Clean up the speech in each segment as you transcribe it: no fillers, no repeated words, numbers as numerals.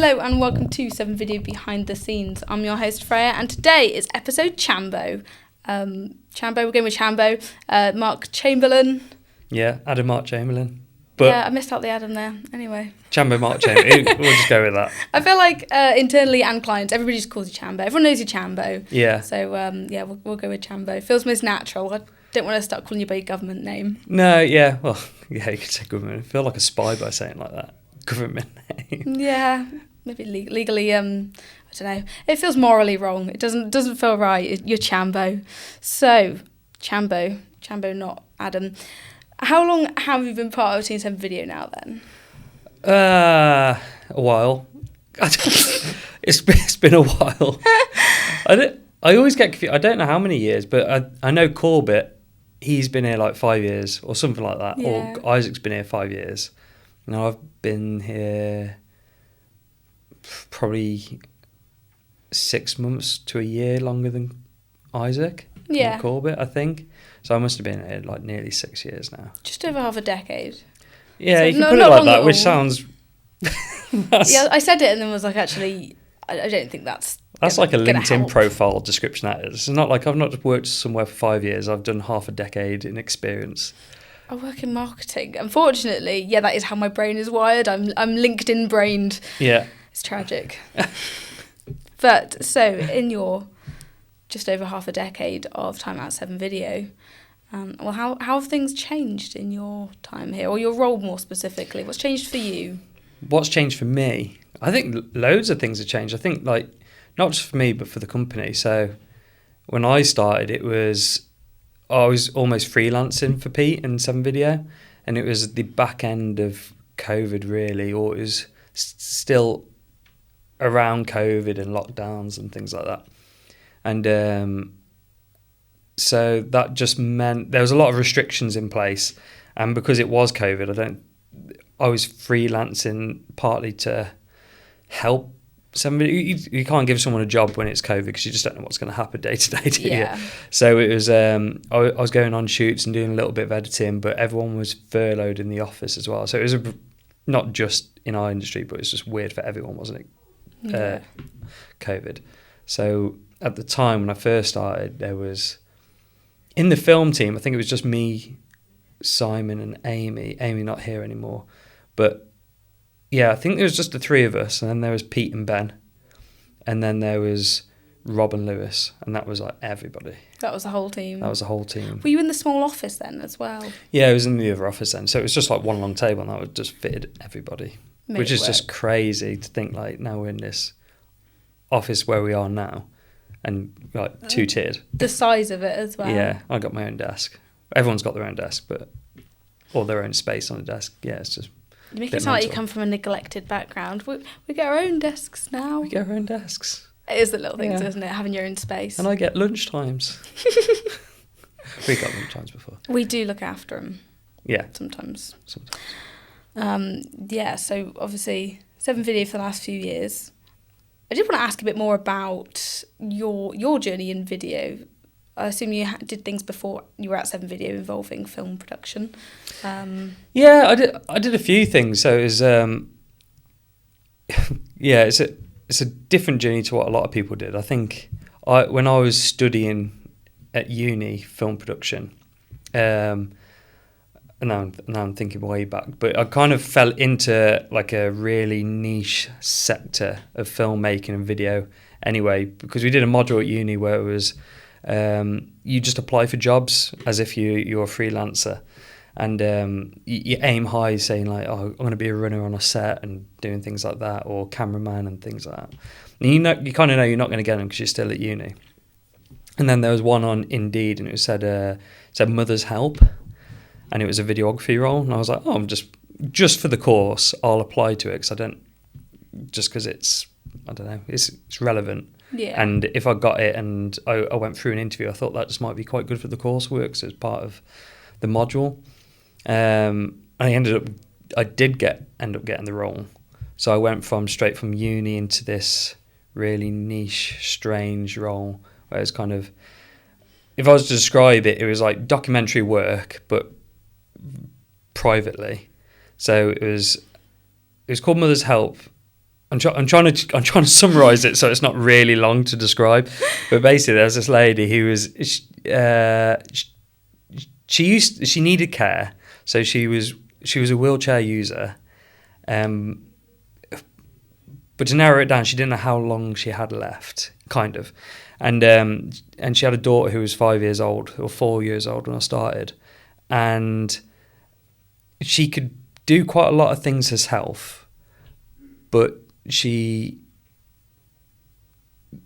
Hello and welcome to 7video Behind the Scenes. I'm your host Freya and today is episode Chambo. We're going with Chambo, Mark Chamberlain. Yeah, Adam Mark Chamberlain. But yeah, I missed out the Adam there. Anyway. Chambo Mark Chamberlain. We'll just go with that. I feel like internally and clients, everybody just calls you Chambo. Everyone knows you Chambo. Yeah. So we'll go with Chambo. Feels most natural. I don't want to start calling you by your government name. No, yeah. Well, yeah, you could say government. I feel like a spy by saying it like that. Government name. Yeah, maybe legally. I don't know. It feels morally wrong. It doesn't feel right. You're Chambo. So, Chambo, not Adam. How long have you been part of Team 7 Video now then? A while. It's been a while. I always get confused. I don't know how many years, but I know Corbett, he's been here like 5 years or something like that. Yeah. Or Isaac's been here 5 years. Now I've been here probably 6 months to a year longer than Isaac. Yeah. And Corbett, I think. So I must have been here like nearly 6 years now. Just over half a decade. Yeah, So you can not put it like that, which all. sounds... Yeah, I said it and then was like, actually, I don't think that's like a gonna LinkedIn help. profile description, that is. It's not like I've not worked somewhere for 5 years. I've done half a decade in experience. I work in marketing. Unfortunately, yeah, that is how my brain is wired. I'm LinkedIn brained. Yeah. It's tragic. But so in your just over half a decade of time at 7 Video, how have things changed in your time here, or your role more specifically? What's changed for you? What's changed for me? I think loads of things have changed. I think like not just for me, but for the company. So when I started, I was almost freelancing for Pete and 7 Video, and it was the back end of COVID really, or it was still around COVID and lockdowns and things like that. And so that just meant there was a lot of restrictions in place, and because it was COVID, I was freelancing partly to help somebody. You can't give someone a job when it's COVID because you just don't know what's going to happen day to day, do you? So it was I was going on shoots and doing a little bit of editing, but everyone was furloughed in the office as well. So it was not just in our industry, but it's just weird for everyone, wasn't it? Yeah. COVID. So at the time when I first started, there was in the film team, I think it was just me, Simon and Amy not here anymore, but yeah, I think there was just the three of us, and then there was Pete and Ben, and then there was Rob and Lewis, and that was like everybody. That was the whole team. Were you in the small office then as well? Yeah, it was in the other office then, so it was just like one long table, and that would just fitted everybody, which is just crazy to think like now we're in this office where we are now, and like two-tiered. The size of it as well. Yeah, I got my own desk. Everyone's got their own desk, or their own space on the desk. Yeah, it's just. You make it sound like you come from a neglected background. We get our own desks now. We get our own desks. It is the little things, isn't it? Having your own space. And I get lunch times. We got lunch times before. We do look after them. Yeah. Sometimes. Yeah, so obviously 7 Video for the last few years. I did want to ask a bit more about your journey in video. I assume you did things before you were at 7 Video involving film production. Yeah, I did a few things. So it was, yeah, it's a different journey to what a lot of people did. I think when I was studying at uni film production, and now I'm thinking way back, but I kind of fell into like a really niche sector of filmmaking and video anyway, because we did a module at uni where it was you just apply for jobs as if you're a freelancer, and you aim high, saying like, oh, I'm going to be a runner on a set and doing things like that, or cameraman and things like that. And you kind of know you're not going to get them because you're still at uni. And then there was one on Indeed, and it said Mother's Help, and it was a videography role, and I was like, oh, I'm just for the course, I'll apply to it because it's I don't know, it's relevant. Yeah. And if I got it and I went through an interview, I thought that just might be quite good for the coursework, so it's part of the module. I did end up getting the role. So I went straight from uni into this really niche, strange role where it's kind of, if I was to describe it, it was like documentary work, but privately. So it was called Mother's Help, I'm trying to summarize it so it's not really long to describe. But basically, there's this lady who was she needed care, so she was a wheelchair user. But to narrow it down, she didn't know how long she had left, kind of, and she had a daughter who was 5 years old or 4 years old when I started, and she could do quite a lot of things herself, but she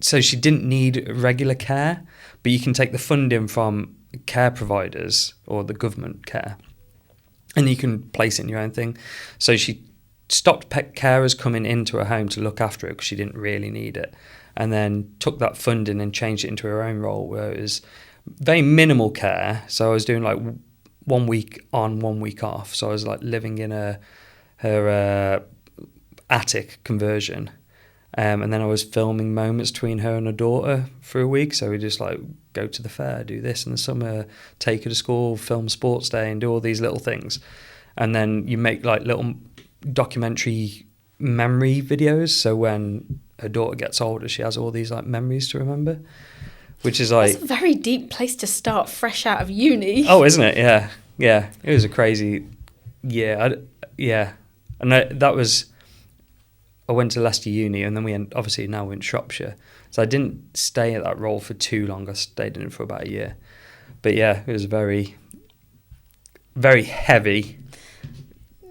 didn't need regular care, but you can take the funding from care providers or the government care, and you can place it in your own thing. So she stopped pet carers coming into her home to look after her because she didn't really need it, and then took that funding and changed it into her own role, where it was very minimal care. So I was doing like 1 week on, 1 week off. So I was like living in her attic conversion, and then I was filming moments between her and her daughter for a week. So we just like go to the fair, do this in the summer, take her to school, film sports day, and do all these little things. And then you make like little documentary memory videos, so when her daughter gets older, she has all these like memories to remember, which is like... That's a very deep place to start fresh out of uni. Oh, isn't it? Yeah, it was a crazy year. And that was... I went to Leicester Uni, and then obviously now we're in Shropshire. So I didn't stay at that role for too long. I stayed in it for about a year. But yeah, it was very, very heavy.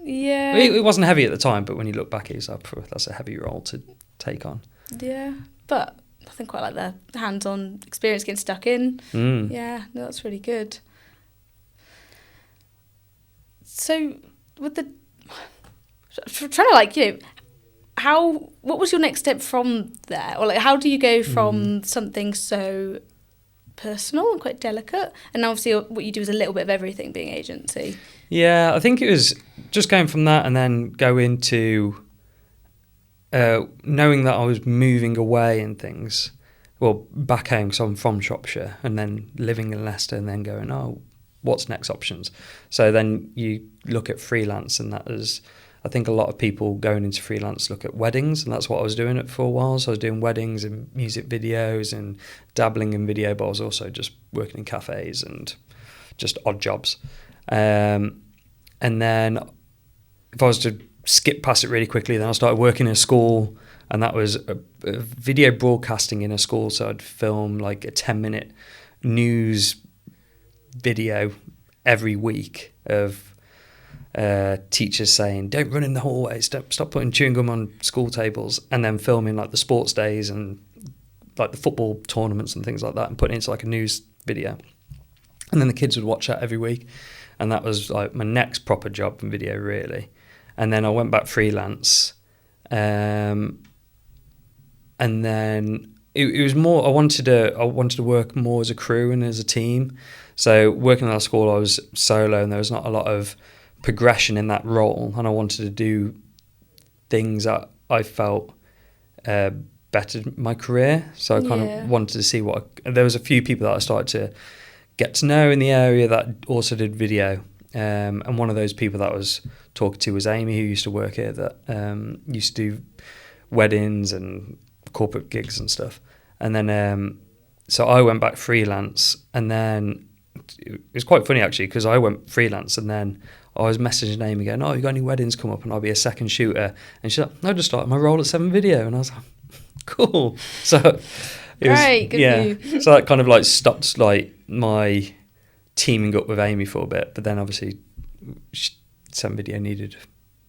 Yeah. It wasn't heavy at the time, but when you look back at yourself, that's a heavy role to take on. Yeah, but I think quite like the hands-on experience getting stuck in. Yeah, no, that's really good. So with the... trying to like, what was your next step from there? Or like, how do you go from something so personal and quite delicate, and obviously what you do is a little bit of everything, being agency? Yeah, I think it was just going from that and then go into knowing that I was moving away and things. Well, back home, because I'm from Shropshire, and then living in Leicester, and then going, oh, what's next options? So then you look at freelance, and that is... I think a lot of people going into freelance look at weddings, and that's what I was doing it for a while. So I was doing weddings and music videos and dabbling in video, but I was also just working in cafes and just odd jobs. And then if I was to skip past it really quickly, then I started working in a school, and that was a video broadcasting in a school. So I'd film like a 10-minute news video every week of teachers saying, don't run in the hallways, stop putting chewing gum on school tables, and then filming like the sports days and like the football tournaments and things like that, and putting it into like a news video. And then the kids would watch that every week, and that was like my next proper job in video, really. And then I went back freelance, and then it was more, I wanted to work more as a crew and as a team. So working at that school, I was solo, and there was not a lot of progression in that role, and I wanted to do things that I felt bettered my career. So I kind of wanted to see there was a few people that I started to get to know in the area that also did video, and one of those people that I was talking to was Amy, who used to work here, that used to do weddings and corporate gigs and stuff. And then so I went back freelance, and then it was quite funny actually, because I went freelance and then I was messaging Amy going, oh, you got any weddings come up and I'll be a second shooter? And she's like, I just started my role at 7video. And I was like, cool. So it was, good for you. So that kind of like stopped like my teaming up with Amy for a bit, but then obviously 7video needed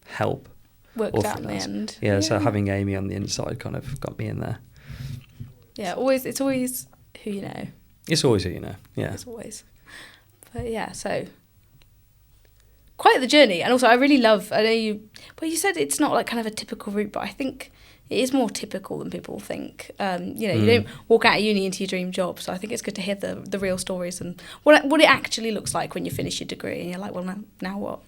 help. Worked out in the end. Yeah, so having Amy on the inside kind of got me in there. Yeah, it's always who you know. It's always who you know, yeah. It's always. But yeah, so quite the journey. And also I really love, I know you said it's not like kind of a typical route, but I think it is more typical than people think. You don't walk out of uni into your dream job, so I think it's good to hear the real stories and what it actually looks like when you finish your degree and you're like, well, now what?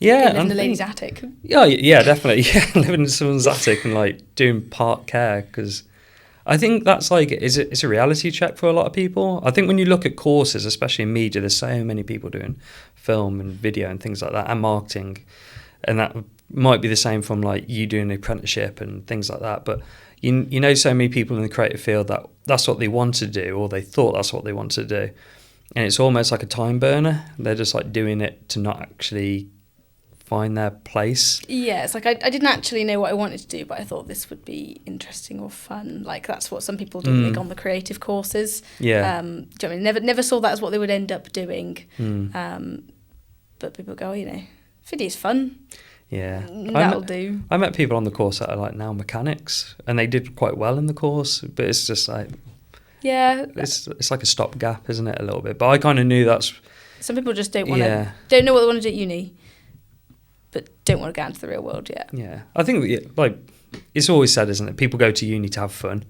Yeah, live in the lady's attic. Yeah, definitely. Yeah, living in someone's attic and like doing part care, because I think that's like it's a reality check for a lot of people. I think when you look at courses, especially in media, there's so many people doing film and video and things like that, and marketing, and that might be the same from like you doing an apprenticeship and things like that, but you know so many people in the creative field that that's what they want to do, or they thought that's what they wanted to do, and it's almost like a time burner. They're just like doing it to not actually find their place. Yeah, it's like I didn't actually know what I wanted to do, but I thought this would be interesting or fun. Like that's what some people do when they go on the creative courses. Yeah. Do you know what I mean? Never saw that as what they would end up doing. But people go, you know, video's fun. Yeah, That'll do. I met people on the course that are like now mechanics, and they did quite well in the course, but it's just like, yeah, it's like a stopgap, isn't it, a little bit? But I kind of knew that's. Some people just don't know what they want to do at uni, but don't want to get into the real world yet. Yeah, I think like it's always said, isn't it? People go to uni to have fun.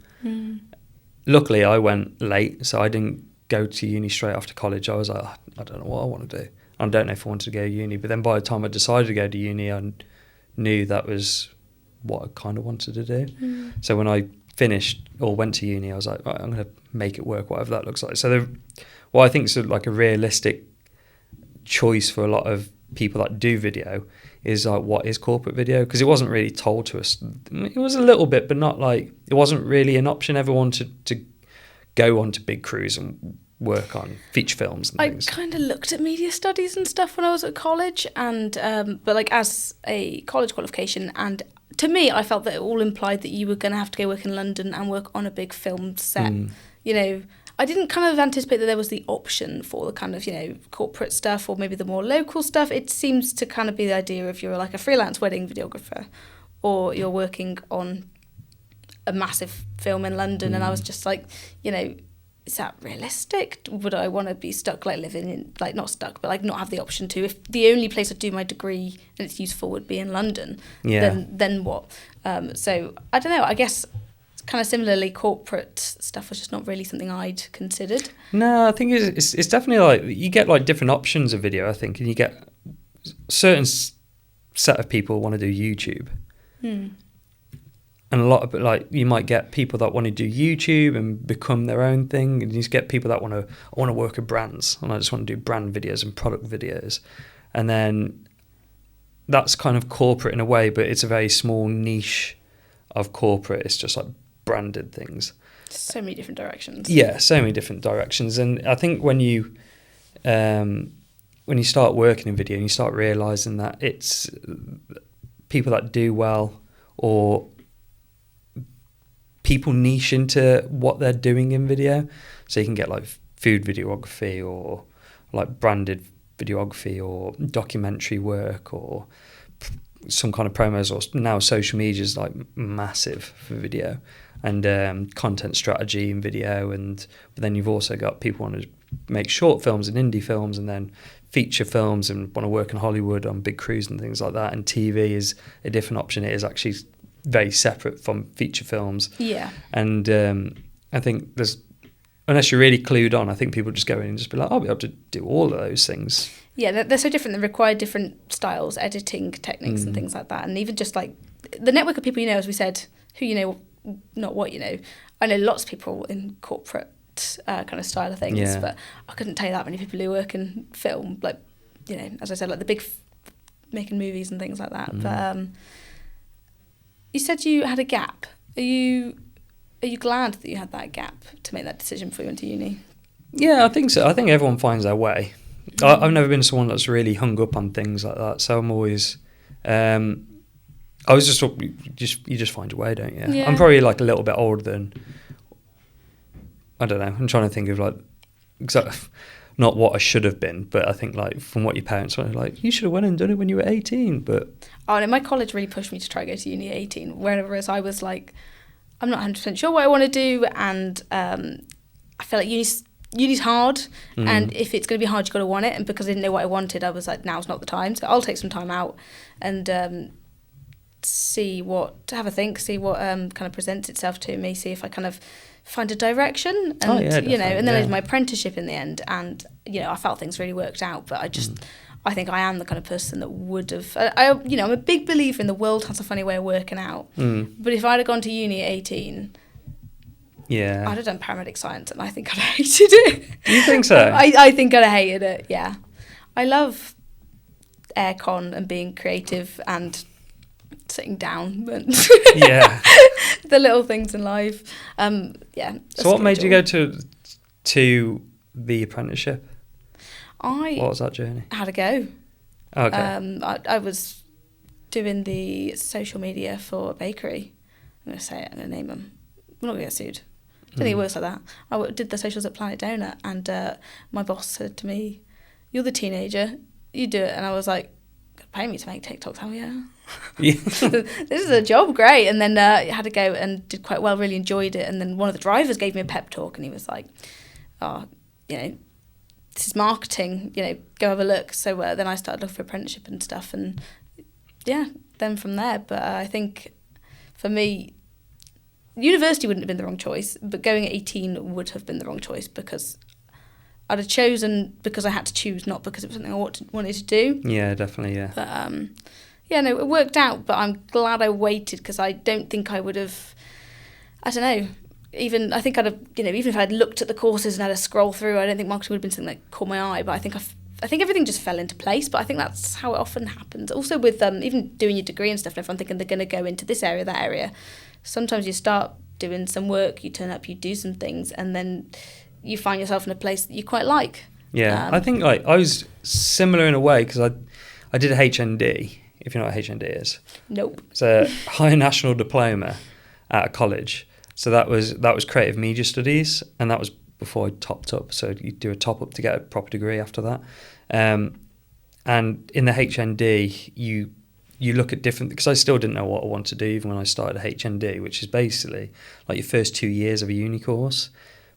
Luckily, I went late, so I didn't go to uni straight after college. I was like, I don't know what I want to do. I don't know if I wanted to go to uni, but then by the time I decided to go to uni, I knew that was what I kind of wanted to do. So when I finished or went to uni, I was like, right, I'm going to make it work, whatever that looks like. So what I think is like a realistic choice for a lot of people that do video is like, what is corporate video? Because it wasn't really told to us. It was a little bit, but not like, it wasn't really an option. Everyone to go on to big crews and work on feature films and things. I kind of looked at media studies and stuff when I was at college, and but like as a college qualification, and to me I felt that it all implied that you were going to have to go work in London and work on a big film set. You know, I didn't kind of anticipate that there was the option for the kind of, you know, corporate stuff or maybe the more local stuff. It seems to kind of be the idea of you're like a freelance wedding videographer, or you're working on a massive film in London. And I was just like, you know, is that realistic? Would I want to be stuck, like living in, like not stuck, but like not have the option to? If the only place I'd do my degree and it's useful would be in London, then what? So I don't know. I guess kind of similarly, corporate stuff was just not really something I'd considered. No, I think it's definitely like you get like different options of video. I think, and you get certain set of people want to do YouTube. And a lot of like you might get people that want to do YouTube and become their own thing, and you just get people that want to work with brands, and I just want to do brand videos and product videos, and then that's kind of corporate in a way, but it's a very small niche of corporate. It's just like branded things. So many different directions. Yeah, so many different directions, and I think when you start working in video and you start realizing that it's people that do well, or people niche into what they're doing in video. So you can get like food videography, or like branded videography, or documentary work, or some kind of promos, or now social media is like massive for video, and content strategy in video. But then you've also got people want to make short films and indie films, and then feature films, and want to work in Hollywood on big crews and things like that. And TV is a different option. It is actually very separate from feature films. Yeah. And I think unless you're really clued on, I think people just go in and just be like, I'll be able to do all of those things. Yeah, they're so different. They require different styles, editing techniques and things like that. And even just like the network of people you know, as we said, who you know, not what you know. I know lots of people in corporate kind of style of things, but I couldn't tell you that many people who work in film, like, you know, as I said, like the big making movies and things like that. But you said you had a gap. Are you glad that you had that gap to make that decision before you went to uni? Yeah, I think so. I think everyone finds their way. I've never been someone that's really hung up on things like that. So I'm always, I was you just find your way, don't you? Yeah. I'm probably like a little bit older than, I don't know. I'm trying to think of like, not what I should have been, but I think like from what your parents were like, you should have went and done it when you were 18. But no, my college really pushed me to try to go to uni at 18, whereas I was like, I'm not 100% sure what I want to do, and I feel like uni's hard, and if it's going to be hard, you've got to want it. And because I didn't know what I wanted, I was like, now's not the time, so I'll take some time out and have a think, see what kind of presents itself to me, see if I kind of find a direction, and you know, and then I did my apprenticeship in the end, and you know, I felt things really worked out. But I think I am the kind of person that would have, I'm a big believer in the world has a funny way of working out. But if I'd have gone to uni at 18, I'd have done paramedic science, and I think I'd have hated it. You think so? I think I'd have hated it. Yeah, I love aircon and being creative and sitting down and Yeah. the little things in life. Yeah. So what made you go to the apprenticeship? What was that journey? Had a go. Okay. I was doing the social media for a bakery. I'm going to say it, I'm going to name them. We're not going to get sued. I don't think it works like that. I did the socials at Planet Donut, and my boss said to me, "You're the teenager, you do it." And I was like, "Pay me to make TikToks, hell yeah." This is a job, great. And then I had to go and did quite well, really enjoyed it. And then one of the drivers gave me a pep talk, and he was like, "Oh, you know, this is marketing, you know, go have a look." So then I started looking for apprenticeship and stuff, and yeah, then from there. But I think for me, university wouldn't have been the wrong choice, but going at 18 would have been the wrong choice, because I'd have chosen because I had to choose, not because it was something I wanted to do. Yeah, definitely, yeah. But yeah, no, it worked out, but I'm glad I waited, because I don't think I would have, I don't know, I think I'd have, you know, even if I'd looked at the courses and had a scroll through, I don't think marketing would have been something that caught my eye, but I think everything just fell into place. But I think that's how it often happens. Also with even doing your degree and stuff, and everyone thinking they're going to go into this area, that area. Sometimes you start doing some work, you turn up, you do some things, and then you find yourself in a place that you quite like. Yeah, I think like I was similar in a way, because I did a HND, if you know what HND is. Nope. It's a higher national diploma at a college. So that was creative media studies, and that was before I topped up. So you do a top up to get a proper degree after that. And in the HND, you look at different, because I still didn't know what I wanted to do even when I started a HND, which is basically like your first 2 years of a uni course,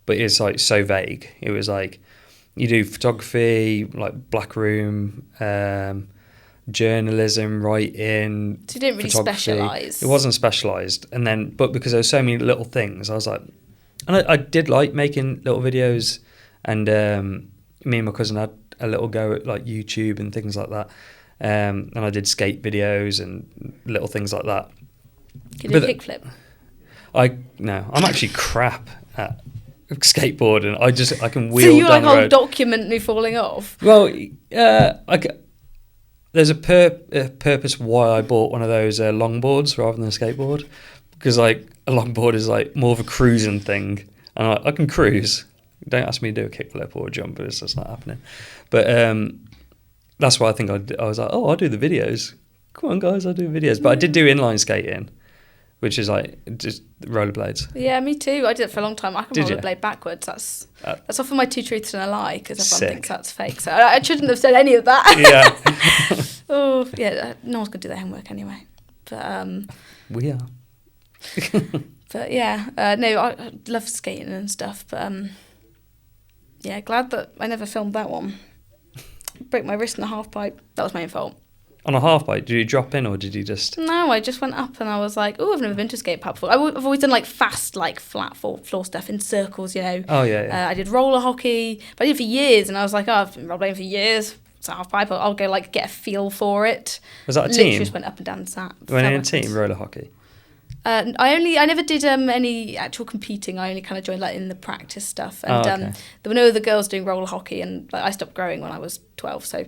but it's like so vague. It was like you do photography, like black room, journalism, writing. So you didn't really specialise. It wasn't specialised, and then but because there were so many little things, I was like, and I did like making little videos, and me and my cousin had a little go at like YouTube and things like that. And I did skate videos and little things like that. You did a kickflip? No, I'm actually crap at skateboarding. I can wheel. So you down the road. document me falling off? Well, there's a purpose why I bought one of those longboards rather than a skateboard, because like a longboard is like more of a cruising thing, and I can cruise. Don't ask me to do a kickflip or a jump, it's just not happening. But that's why I think I was like, I'll do the videos. Come on, guys, I'll do videos. But I did do inline skating, which is like just rollerblades. Yeah, me too. I did it for a long time. I can Did rollerblade you? backwards. That's often my two truths and a lie, because everyone Sick. thinks that's fake. So I shouldn't have said any of that. Yeah. Oh, yeah. No one's going to do their homework anyway. But We are. but yeah, no, I love skating and stuff. But yeah, glad that I never filmed that one. Broke my wrist in a half pipe. That was my own fault. On a half pipe, did you drop in or did you just... No, I just went up and I was like, I've never been to a skate park before. I've always done like fast, like flat floor stuff in circles, you know. Oh, yeah. I did roller hockey, but I did it for years, and I was like, I've been rollerblading for years. It's a half pipe. I'll go like get a feel for it. Was that a Literally team? just went up and down and sat. Went in a team, roller hockey? I never did any actual competing. I only kind of joined like in the practice stuff. And okay. There were no other girls doing roller hockey, and like, I stopped growing when I was 12, so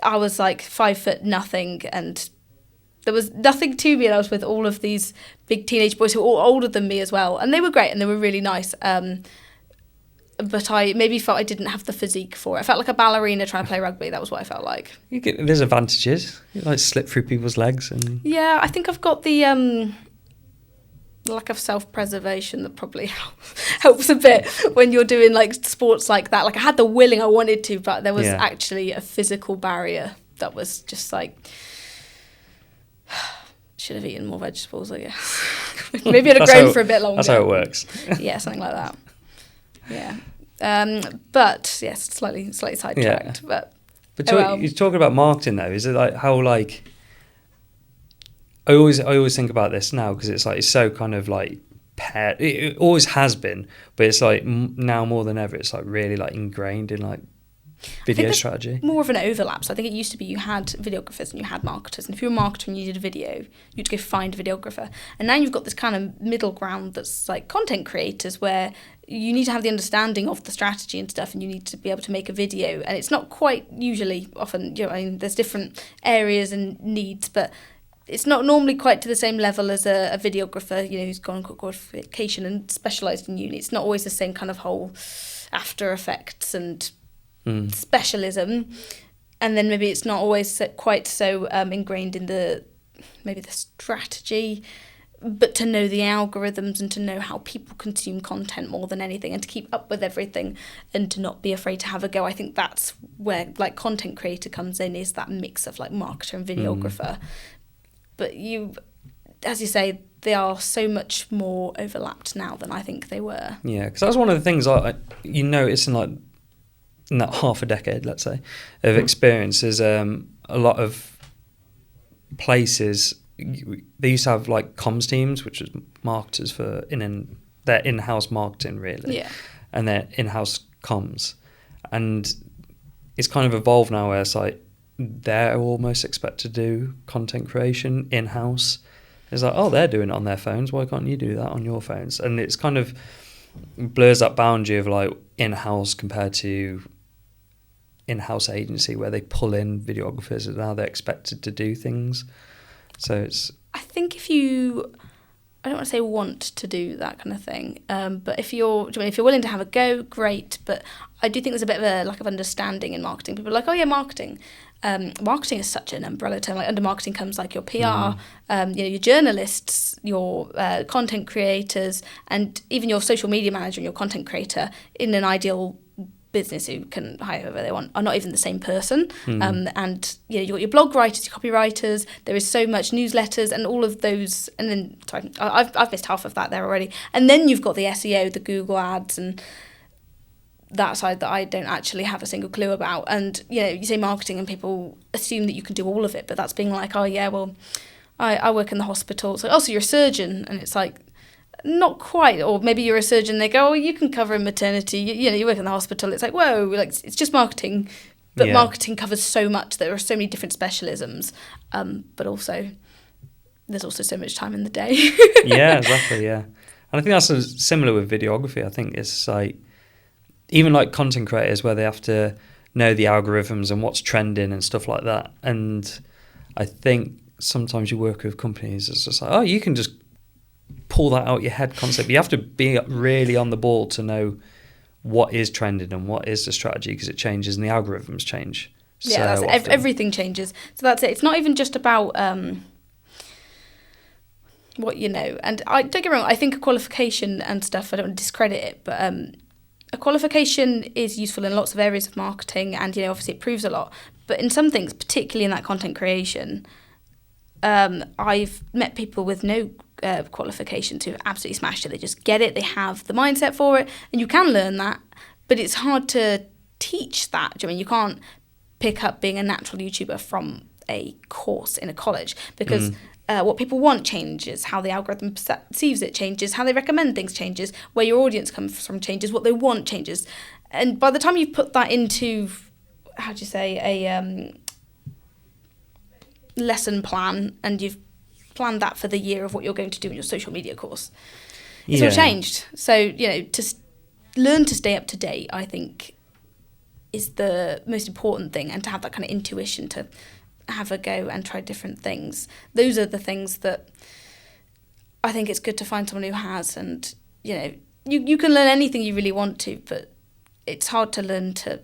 I was like 5 foot nothing, and there was nothing to me, and I was with all of these big teenage boys who were all older than me as well, and they were great and they were really nice. But I maybe felt I didn't have the physique for it. I felt like a ballerina trying to play rugby. That was what I felt like. There's advantages. You like slip through people's legs and... Yeah, I think I've got the lack of self-preservation that probably helps a bit when you're doing like sports like that. Like I had the willing, I wanted to, but there was actually a physical barrier that was just like... Should have eaten more vegetables, I guess. Maybe I'd have grown for a bit longer. That's how it works. Yeah, something like that. Yeah. But yes, slightly sidetracked. Yeah. But well. you're talking about marketing though. Is it like how like I always think about this now because it's like it's so kind of like paired. It always has been, but it's like now more than ever. It's like really like ingrained in like video strategy. More of an overlap. So I think it used to be you had videographers and you had marketers, and if you were a marketer and you did a video, you'd go find a videographer. And now you've got this kind of middle ground that's like content creators, where you need to have the understanding of the strategy and stuff, and you need to be able to make a video. And it's not quite usually often, I mean, there's different areas and needs, but it's not normally quite to the same level as a videographer, you know, who's gone got qualification and specialised in uni. It's not always the same kind of whole After Effects and specialism. And then maybe it's not always quite so ingrained in the strategy, but to know the algorithms and to know how people consume content more than anything, and to keep up with everything and to not be afraid to have a go. I think that's where like content creator comes in, is that mix of like marketer and videographer. But as you say, they are so much more overlapped now than I think they were. Yeah, because that's one of the things you notice in that half a decade, let's say, of experience is a lot of places, they used to have like comms teams, which was marketers for their in-house marketing, really. Yeah. And their in-house comms. And it's kind of evolved now where it's like they're almost expected to do content creation in-house. It's like, oh, they're doing it on their phones, why can't you do that on your phones? And it's kind of blurs that boundary of like in-house compared to in-house agency, where they pull in videographers and now they're expected to do things. So it's, I think I don't want to say want to do that kind of thing, but if you're willing to have a go, great. But I do think there's a bit of a lack of understanding in marketing. People are like, oh yeah, marketing. Marketing is such an umbrella term. Like under marketing comes like your PR, your journalists, your content creators, and even your social media manager and your content creator in an ideal business who can hire whoever they want are not even the same person. And you've got your blog writers, your copywriters, there is so much newsletters and all of those, and then I've missed half of that there already. And then you've got the SEO, the Google ads and that side that I don't actually have a single clue about. And you say marketing and people assume that you can do all of it, but that's being like, oh yeah, well I work in the hospital. It's like, oh, so you're a surgeon, and it's like, not quite. Or maybe you're a surgeon, they go, oh, you can cover maternity, you work in the hospital. It's like, whoa, like it's just marketing, but marketing covers so much. There are so many different specialisms, but also there's also so much time in the day. Yeah, exactly. Yeah, and I think that's similar with videography. I think it's like even like content creators where they have to know the algorithms and what's trending and stuff like that. And I think sometimes you work with companies, it's just like, oh, you can just pull that out your head concept. You have to be really on the ball to know what is trending and what is the strategy, because it changes and the algorithms change. Yeah, so everything changes. So that's it. It's not even just about what you know. And don't get me wrong, I think a qualification and stuff, I don't want to discredit it, but a qualification is useful in lots of areas of marketing, and obviously it proves a lot. But in some things, particularly in that content creation, I've met people with no qualifications who have absolutely smashed it. They just get it, they have the mindset for it, and you can learn that, but it's hard to teach that. I mean, you can't pick up being a natural YouTuber from a course in a college, because what people want changes, how the algorithm perceives it changes, how they recommend things changes, where your audience comes from changes, what they want changes. And by the time you've put that into, a lesson plan, and you've planned that for the year of what you're going to do in your social media course, it's all changed. So, to learn to stay up to date, I think, is the most important thing, and to have that kind of intuition to have a go and try different things. Those are the things that I think it's good to find someone who has. And, you can learn anything you really want to, but it's hard to learn to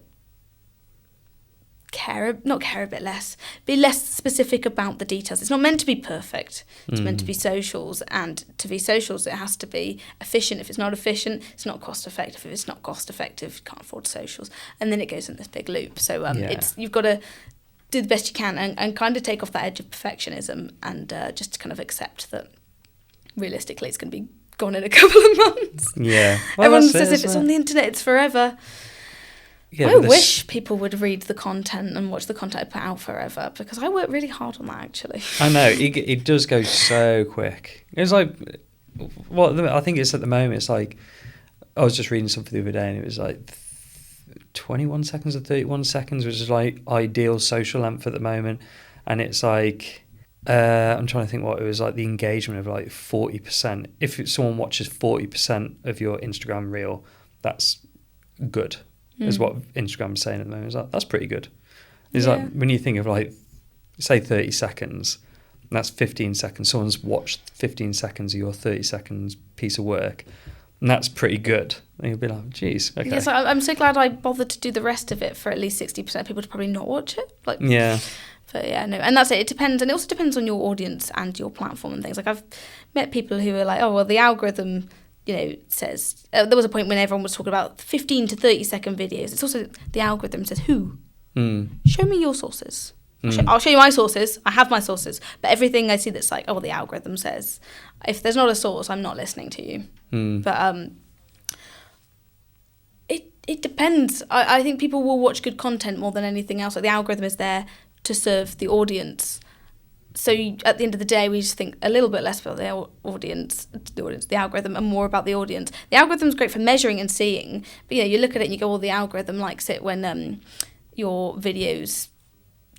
be less specific about the details. It's not meant to be perfect. It's meant to be socials, and to be socials, it has to be efficient. If it's not efficient, it's not cost effective. If it's not cost effective, you can't afford socials, and then it goes in this big loop. So you've got to do the best you can and kind of take off that edge of perfectionism, and just kind of accept that realistically it's going to be gone in a couple of months. Yeah, everyone says if it's on the internet, it's forever. Yeah, I wish people would read the content and watch the content I put out forever, because I work really hard on that, actually. I know, it does go so quick. It's like, I think it's at the moment, it's like, I was just reading something the other day and it was like 21 seconds or 31 seconds, which is like ideal social length at the moment. And it's like, I'm trying to think what it was, like the engagement of like 40%. If someone watches 40% of your Instagram reel, that's good. Is what Instagram's saying at the moment. It's like, that's pretty good. It's like when you think of like, say 30 seconds, that's 15 seconds. Someone's watched 15 seconds of your 30 seconds piece of work, and that's pretty good. And you'll be like, geez, okay. Yes, I'm so glad I bothered to do the rest of it for at least 60% of people to probably not watch it. Like, yeah. But yeah, no, and that's it. It depends, and it also depends on your audience and your platform and things. Like, I've met people who are like, oh, well, the algorithm, says... there was a point when everyone was talking about 15 to 30-second videos. It's also the algorithm says who? Show me your sources. I'll show you my sources. I have my sources. But everything I see that's like, oh, well, the algorithm says. If there's not a source, I'm not listening to you. But it depends. I think people will watch good content more than anything else. Like, the algorithm is there to serve the audience. So at the end of the day, we just think a little bit less about the audience, the algorithm, and more about the audience. The algorithm's great for measuring and seeing, but you look at it and you go, well, the algorithm likes it when your video's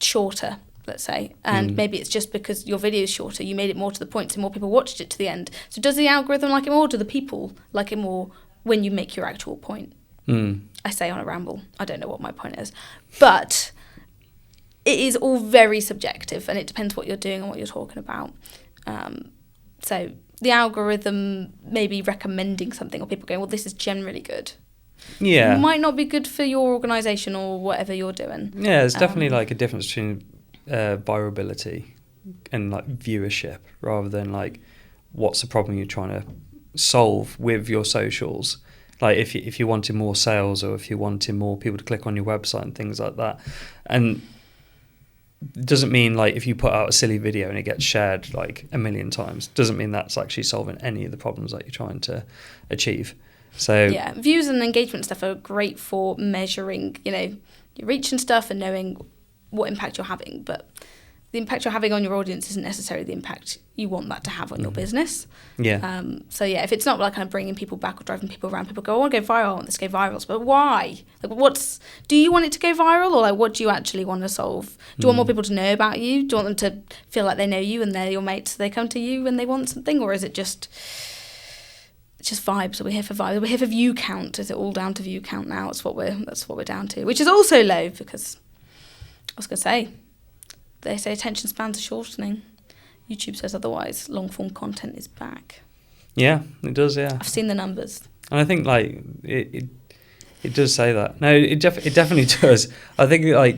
shorter, let's say, and maybe it's just because your video's shorter, you made it more to the point, so more people watched it to the end. So does the algorithm like it more, or do the people like it more when you make your actual point? I say on a ramble. I don't know what my point is, but it is all very subjective, and it depends what you're doing and what you're talking about. So the algorithm may be recommending something, or people going, well, this is generally good. Yeah. It might not be good for your organisation or whatever you're doing. Yeah, there's definitely like a difference between virality and like viewership, rather than like what's the problem you're trying to solve with your socials. Like if you wanted more sales, or if you wanted more people to click on your website and things like that. And it doesn't mean like if you put out a silly video and it gets shared like a million times, doesn't mean that's actually solving any of the problems that you're trying to achieve. So yeah, views and engagement stuff are great for measuring, your reach and stuff, and knowing what impact you're having. But the impact you're having on your audience isn't necessarily the impact you want that to have on your business. Yeah. So yeah, if it's not like kind of bringing people back or driving people around, people go, I want to go viral, I want this to go viral. But why? Like, do you want it to go viral, or like what do you actually want to solve? Do you want more people to know about you? Do you want them to feel like they know you and they're your mates, so they come to you when they want something? Or is it just vibes? Are we here for vibes? Are we here for view count? Is it all down to view count now? That's what we're down to, which is also low, because I was going to say, they say attention spans are shortening. YouTube says otherwise. Long form content is back. Yeah, it does. Yeah, I've seen the numbers, and I think like it does say that. No, it definitely does. I think like,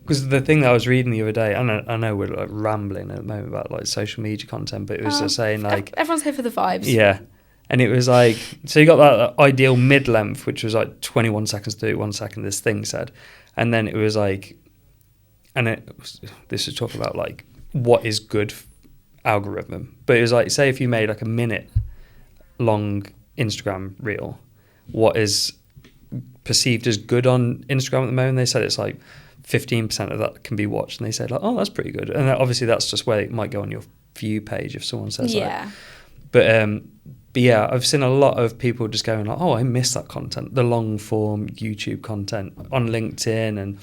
because the thing that I was reading the other day, I know we're like rambling at the moment about like social media content, but it was just saying like everyone's here for the vibes. Yeah, and it was like, so you got that ideal mid length, which was like 21 seconds, 31 seconds. This thing said, and then it was like. And this is talking about like what is good algorithm, but it was like, say if you made like a minute long Instagram reel, what is perceived as good on Instagram at the moment? They said it's like 15% of that can be watched, and they said like, oh, that's pretty good. And obviously that's just where it might go on your view page if someone says that. But yeah, I've seen a lot of people just going like, oh, I missed that content, the long form YouTube content on LinkedIn, and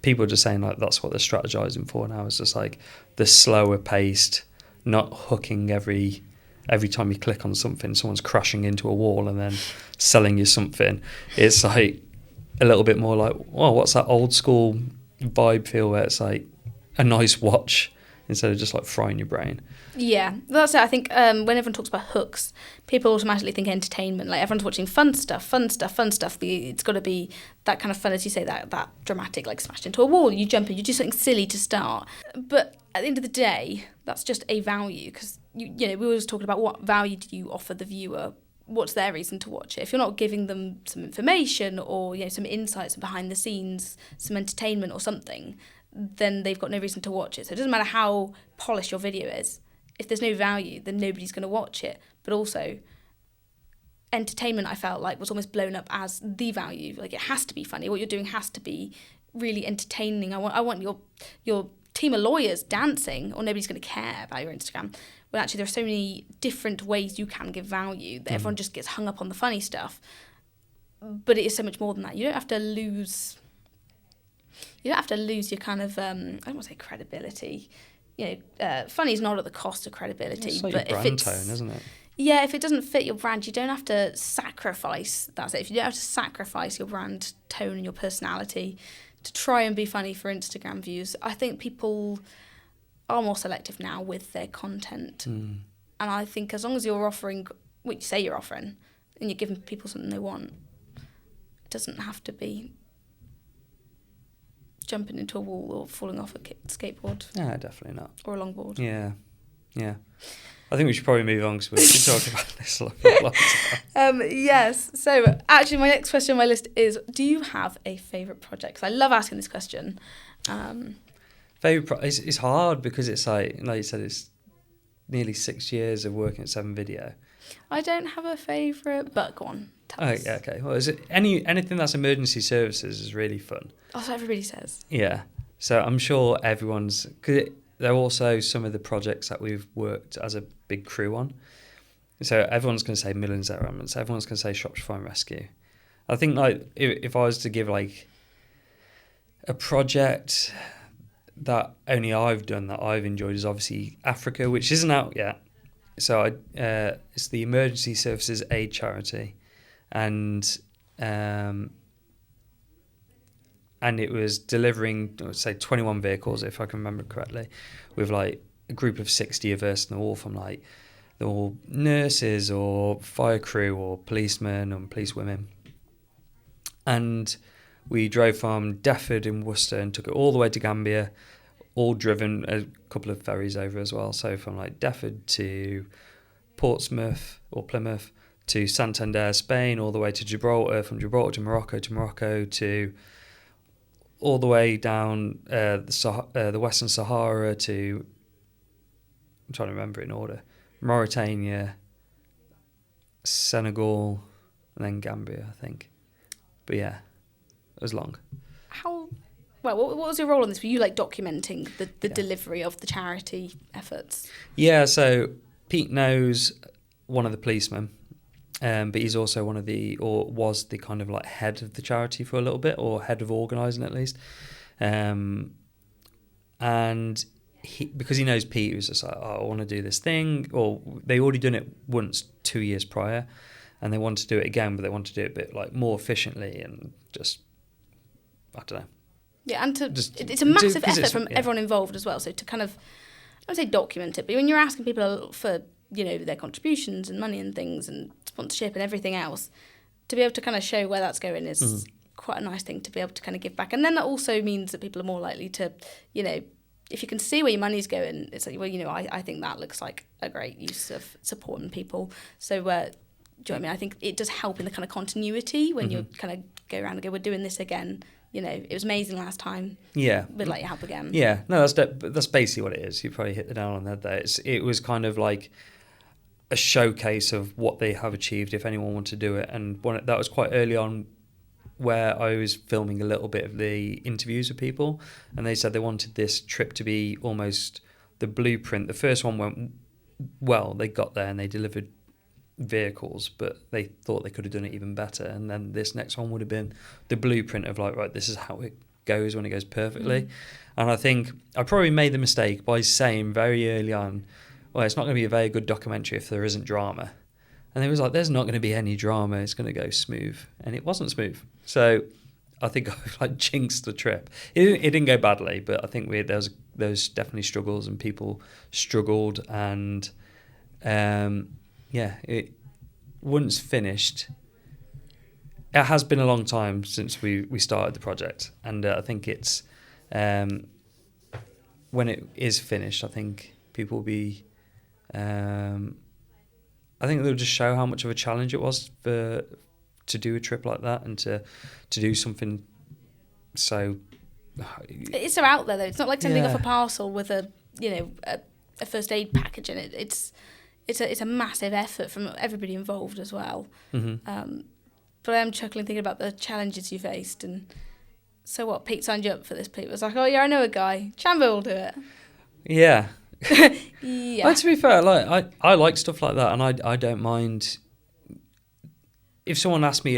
people are just saying like that's what they're strategizing for now. It's just like the slower paced, not hooking every time you click on something, someone's crashing into a wall and then selling you something. It's like a little bit more like, oh, what's that old school vibe feel where it's like a nice watch instead of just like frying your brain. Yeah, that's it. I think when everyone talks about hooks, people automatically think entertainment. Like everyone's watching fun stuff. It's got to be that kind of fun, as you say, that dramatic, like smashed into a wall, you jump in, you do something silly to start. But at the end of the day, that's just a value, because we always talking about what value do you offer the viewer. What's their reason to watch it? If you're not giving them some information or some insights behind the scenes, some entertainment or something, then they've got no reason to watch it. So it doesn't matter how polished your video is. If there's no value, then nobody's going to watch it. But also, entertainment, I felt like, was almost blown up as the value. Like, it has to be funny. What you're doing has to be really entertaining. I want your team of lawyers dancing, or nobody's going to care about your Instagram. Well, actually, there are so many different ways you can give value that everyone just gets hung up on the funny stuff. But it is so much more than that. You don't have to lose your kind of, I don't want to say credibility. Funny is not at the cost of credibility. It's like but your brand tone, isn't it? Yeah, if it doesn't fit your brand, you don't have to sacrifice. That's it. If you don't have to sacrifice your brand tone and your personality to try and be funny for Instagram views, I think people are more selective now with their content. And I think as long as you're offering what you say you're offering and you're giving people something they want, it doesn't have to be jumping into a wall or falling off a skateboard. No, definitely not. Or a longboard. Yeah. I think we should probably move on because we've been talking about this for a long time. Yes. So actually my next question on my list is, do you have a favourite project? 'Cause I love asking this question. It's hard because it's like you said, it's nearly 6 years of working at 7video. I don't have a favourite, but go on. Tell us. Yeah, okay. Well, is it anything that's emergency services is really fun. That's what everybody says. Yeah. So I'm sure everyone's... Cause they're also some of the projects that we've worked as a big crew on. So everyone's going to say Millions Hour Ambulance. Everyone's going to say Shropshire Fire and Rescue. I think like if I was to give like a project that only I've done that I've enjoyed is obviously Africa, which isn't out yet. So it's the Emergency Services Aid Charity, and it was delivering, let's say, 21 vehicles, if I can remember correctly, with like a group of 60 of us, and they're all from like, they're all nurses or fire crew or policemen and policewomen. And we drove from Deptford in Worcester and took it all the way to Gambia, all driven a couple of ferries over as well. So from like Deptford to Portsmouth or Plymouth to Santander, Spain, all the way to Gibraltar, from Gibraltar to Morocco to all the way down the Western Sahara to, I'm trying to remember it in order, Mauritania, Senegal, and then Gambia, I think. But yeah, it was long. What was your role in this? Were you like documenting the delivery of the charity efforts? Yeah, so Pete knows one of the policemen, but he's also was the kind of like head of the charity for a little bit, or head of organising at least. And because he knows Pete, he was just like, I want to do this thing. Or they already done it once 2 years prior, and they want to do it again, but they want to do it a bit like more efficiently and just, I don't know. Yeah, and it's a massive effort from everyone involved as well. So to kind of, I would say document it, but when you're asking people for, their contributions and money and things and sponsorship and everything else, to be able to kind of show where that's going is quite a nice thing to be able to kind of give back. And then that also means that people are more likely to, if you can see where your money's going, it's like, well, I think that looks like a great use of supporting people. So, do you know what I mean? I think it does help in the kind of continuity when you kind of go around and go, we're doing this again. It was amazing last time. Yeah. We'd like your help again. Yeah. No, that's basically what it is. You probably hit the nail on the head there. It was kind of like a showcase of what they have achieved if anyone wanted to do it. And that was quite early on, where I was filming a little bit of the interviews with people, and they said they wanted this trip to be almost the blueprint. The first one went well. They got there and they delivered vehicles, but they thought they could have done it even better, and then this next one would have been the blueprint of like, right, this is how it goes when it goes perfectly. And I think I probably made the mistake by saying very early on, well, it's not going to be a very good documentary if there isn't drama. And it was like, there's not going to be any drama, it's going to go smooth, and it wasn't smooth. So I think I like jinxed the trip. It didn't go badly, but I think there was definitely struggles, and people struggled, and it once finished. It has been a long time since we started the project, and I think it's when it is finished, I think people will be. I think they'll just show how much of a challenge it was to do a trip like that, and to do something so. It's so out there though. It's not like sending off a parcel with a first aid package in it. It's a massive effort from everybody involved as well. But I am chuckling thinking about the challenges you faced. And so what, Pete signed you up for this? Pete was like, oh yeah, I know a guy. Chambo will do it. Yeah. Yeah. Well, to be fair, I like stuff like that, and I don't mind. If someone asks me,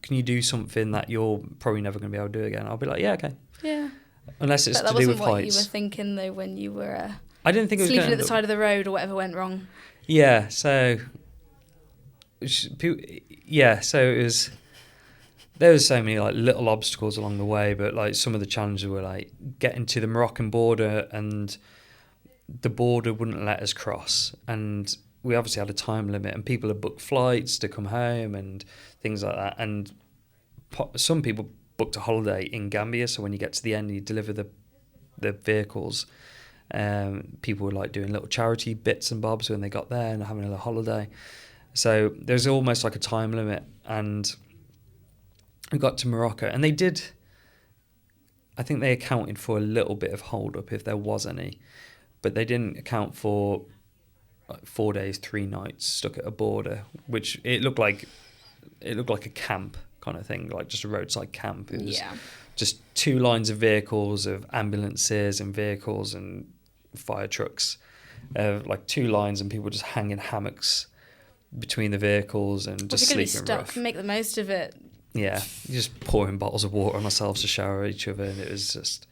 can you do something that you're probably never going to be able to do again? I'll be like, yeah, okay. Yeah. Unless it's to do with heights. That wasn't what you were thinking though when you were I didn't think it was sleeping at the side of the road or whatever went wrong. Yeah, so it was. There was so many like little obstacles along the way, but like some of the challenges were like getting to the Moroccan border and the border wouldn't let us cross, and we obviously had a time limit, and people had booked flights to come home and things like that, and some people booked a holiday in Gambia, so when you get to the end and you deliver the vehicles, people were like doing little charity bits and bobs when they got there and having a little holiday. So there's almost like a time limit, and we got to Morocco, and I think they accounted for a little bit of hold up if there was any, but they didn't account for like 4 days, 3 nights stuck at a border, which it looked like a camp kind of thing, like just a roadside camp. It was just 2 lines of vehicles, of ambulances and vehicles and fire trucks, like 2 lines, and people just hanging hammocks between the vehicles and just sleeping rough. Make the most of it. Yeah, just pouring bottles of water on ourselves to shower each other, and it was just,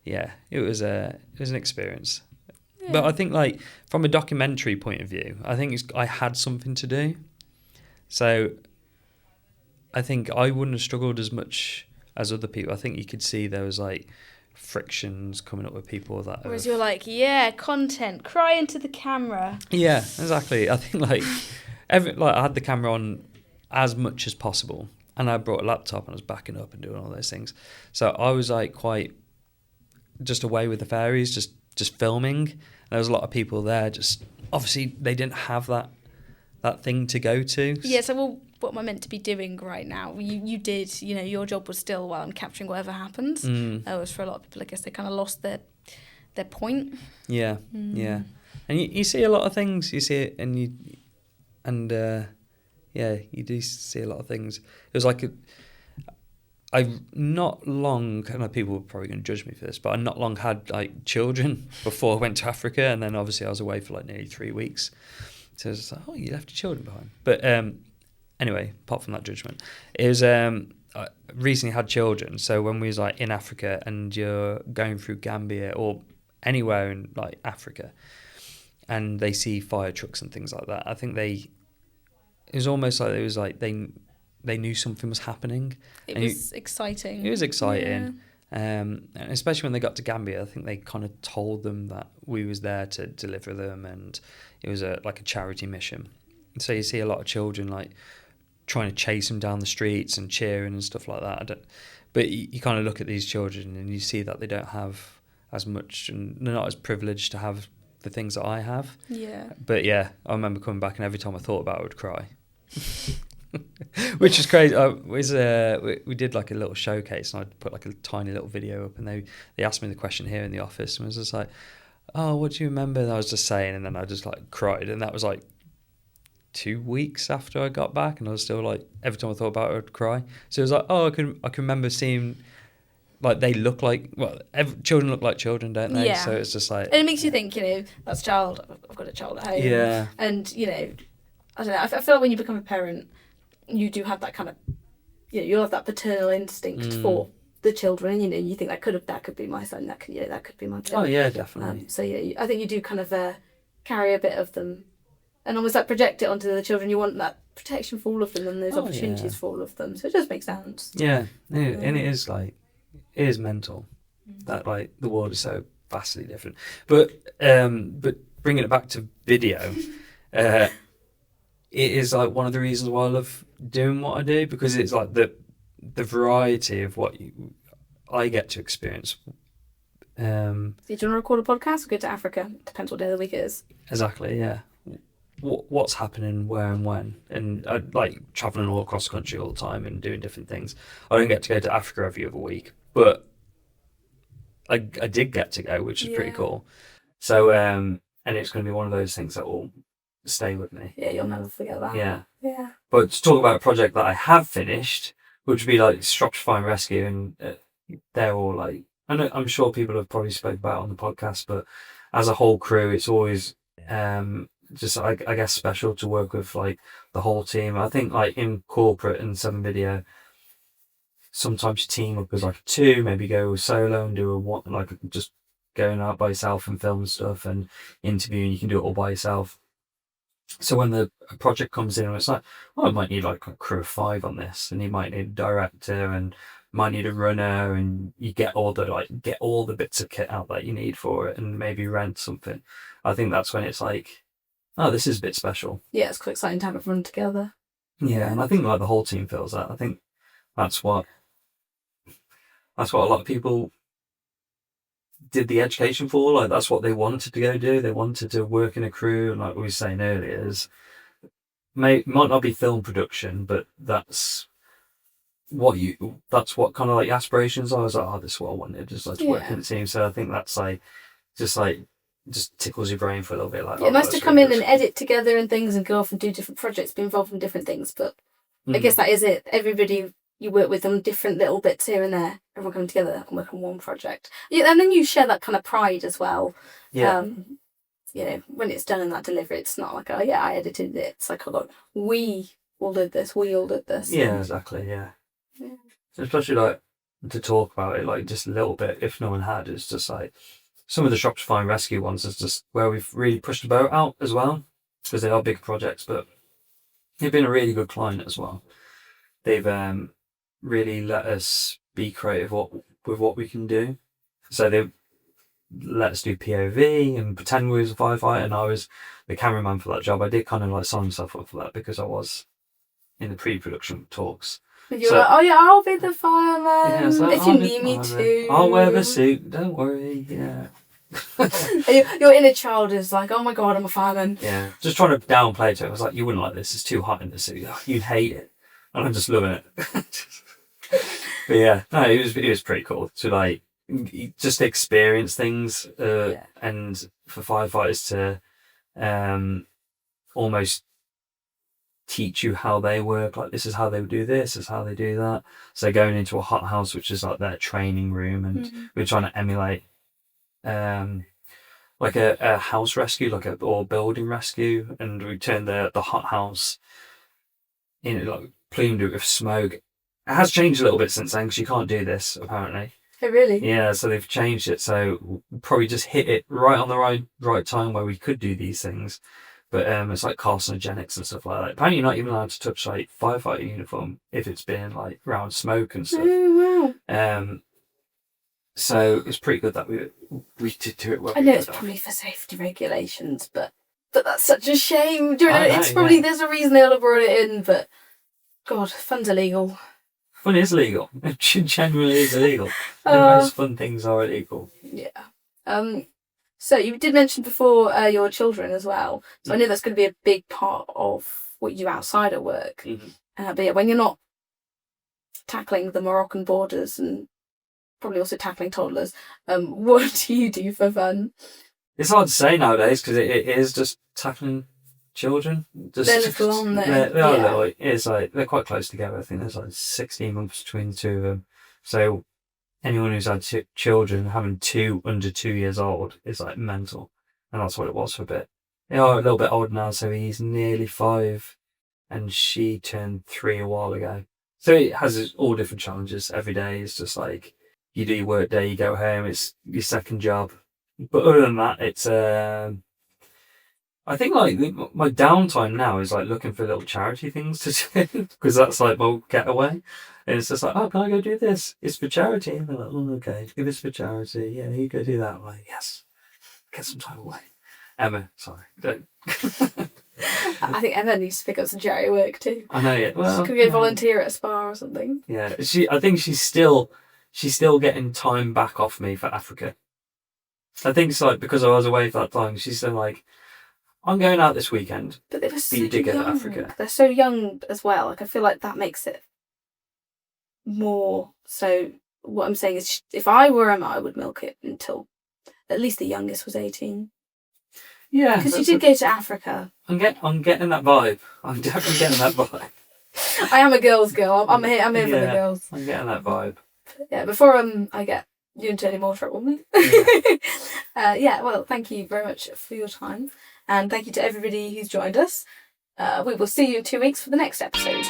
it was an experience. Yeah. But I think, like, from a documentary point of view, I think I had something to do, so I think I wouldn't have struggled as much as other people. I think you could see there was like frictions coming up with people that. Whereas you're like, content, cry into the camera. Yeah, exactly. I think like I had the camera on as much as possible. And I brought a laptop and I was backing up and doing all those things. So I was like quite just away with the fairies, just filming. And there was a lot of people there. Just obviously they didn't have that thing to go to. Yeah. So what am I meant to be doing right now? You did. Your job was still I'm capturing whatever happens. That was for a lot of people. I guess they kind of lost their point. Yeah. Yeah. And you see a lot of things. You see it, and you do see a lot of things. It was like I not long, I know people are probably going to judge me for this, but I not long had like children before I went to Africa, and then obviously I was away for like nearly 3 weeks. So I was like, you left your children behind. But anyway, apart from that judgment, it was I recently had children. So when we was like in Africa and you're going through Gambia or anywhere in like Africa, and they see fire trucks and things like that, I think it was almost like they knew something was happening. It was exciting. It was exciting. Yeah. And especially when they got to Gambia, I think they kind of told them that we was there to deliver them, and it was like a charity mission. And so you see a lot of children like trying to chase them down the streets and cheering and stuff like that. But you kind of look at these children and you see that they don't have as much, and they're not as privileged to have the things that I have. Yeah. But yeah, I remember coming back and every time I thought about it, I would cry. Which is crazy. We did like a little showcase, and I put like a tiny little video up, and they asked me the question here in the office, and I was just like, oh, what do you remember? And I was just saying, and then I just like cried, and that was like 2 weeks after I got back, and I was still like, every time I thought about it, I'd cry. So it was like, I can remember seeing, like, they look like, children look like children, don't they? Yeah. So it's just like, and it makes you think, that's a child. I've got a child at home. Yeah. And I don't know. I feel like when you become a parent, you do have that kind of, you'll have that paternal instinct for the children. You think that could be my son. That could be my child. Oh yeah, definitely. So yeah, I think you do kind of carry a bit of them, and almost like project it onto the children. You want that protection for all of them and those opportunities for all of them. So it does make sense. Yeah, and it is like, it is mental that like the world is so vastly different. But bringing it back to video. It is like one of the reasons why I love doing what I do, because it's like the variety of what I get to experience. Do you want to record a podcast or go to Africa? Depends what day of the week it is. Exactly, yeah. What's happening, where and when. And I like travelling all across the country all the time and doing different things. I don't get to go to Africa every other week, but I did get to go, which is pretty cool. So, and it's going to be one of those things that will stay with me. Yeah, you'll never forget that. Yeah. Yeah. But to talk about a project that I have finished, which would be like Shropshire Fire and Rescue, and they're all like, I'm sure people have probably spoke about it on the podcast, but as a whole crew, it's always just I guess special to work with like the whole team. I think like in corporate and 7video, sometimes you team up as like 2, maybe go solo and do like just going out by yourself and film stuff and interviewing. You can do it all by yourself. So when the project comes in, it's like, I might need like a crew of 5 on this, and you might need a director and might need a runner, and you get all the bits of kit out that you need for it, and maybe rent something. I think that's when it's like, oh, this is a bit special. Yeah, it's quite exciting to have it run together. Yeah, and I think like the whole team feels that. I think that's what a lot of people did the education for. Like that's what they wanted to go do. They wanted to work in a crew, and like we were saying earlier, might not be film production, but that's what kind of like aspirations are. I was like, oh, this is what I wanted, just like to work in a team. So I think that's like just tickles your brain for a little bit. Like, nice to come in and edit together and things, and go off and do different projects, be involved in different things. But I guess that is it. Everybody you work with on different little bits here and there, everyone coming together and work on one project. Yeah, and then you share that kind of pride as well. Yeah. When it's done in that delivery, it's not like, oh yeah, I edited it. It's like, oh look, we all did this. Yeah, exactly. Yeah. So especially like to talk about it, like just a little bit. If no one had, it's just like some of the Shop to Find rescue ones is just where we've really pushed the boat out as well, because they are big projects, but they've been a really good client as well. They've really let us be creative with what we can do. So they let us do POV and pretend we was a firefighter, and I was the cameraman for that job. I did kind of like sign myself up for that because I was in the pre-production talks. You're like, oh yeah, I'll be the fireman. Yeah, like, if you need me to. I'll wear the suit, don't worry, yeah. Your inner child is like, oh my god, I'm a fireman. Yeah, just trying to downplay it. I was like, you wouldn't like this, it's too hot in the suit. You'd hate it. And I'm just loving it. But yeah, no, it was pretty cool to like just experience things and for firefighters to almost teach you how they work. Like, this is how they would do this, this is how they do that. So going into a hothouse, which is like their training room, and we're trying to emulate like a house rescue, or building rescue, and we turned the hothouse in, like, plumed it with smoke. It has changed a little bit since then, because you can't do this apparently. Oh really? Yeah, so they've changed it. So we probably just hit it right on the right time where we could do these things. But it's like carcinogenics and stuff like that. Apparently, you're not even allowed to touch like firefighter uniform if it's been like around smoke and stuff. Oh wow! So it's pretty good that we did do it well. I know it's probably for safety regulations, but that's such a shame. It's probably there's a reason they'll have brought it in, but God, fun's illegal. Fun is illegal. It generally is illegal. The most fun things are illegal. Yeah. So you did mention before your children as well. So I know that's going to be a big part of what you do outside of work. But yeah, when you're not tackling the Moroccan borders and probably also tackling toddlers, what do you do for fun? It's hard to say nowadays, because it is just tackling children. They're little on there. They are little. It's like they're quite close together. I think there's like 16 months between the two of them. So anyone who's had children, having two under 2 years old, is like mental. And that's what it was for a bit. They are a little bit old now, so he's nearly 5 and she turned 3 a while ago. So it has all different challenges every day. It's just like, you do your work day, you go home, it's your second job. But other than that, it's I think like my downtime now is like looking for little charity things to do, because that's like my getaway. And it's just like, oh, can I go do this? It's for charity. And they're like, oh, okay, if it's for charity, yeah, you go do that. I'm like, yes, get some time away. Emma, sorry, don't. I think Emma needs to pick up some charity work too. I know, yeah. Well, could go volunteer at a spa or something. Yeah, I think she's still getting time back off me for Africa. I think it's like, because I was away for that time, she's still like, I'm going out this weekend. But they were so you did go young. to Africa. They're so young as well. Like, I feel like that makes it more. So what I'm saying is, if I were Emma, I would milk it until at least the youngest was 18. Yeah, because you did go to Africa. I'm getting that vibe. I'm definitely getting that vibe. I am a girls' girl. I'm here for the girls. I'm getting that vibe. Yeah, before I get you into any more trouble. Well, thank you very much for your time, and thank you to everybody who's joined us. We will see you in 2 weeks for the next episode.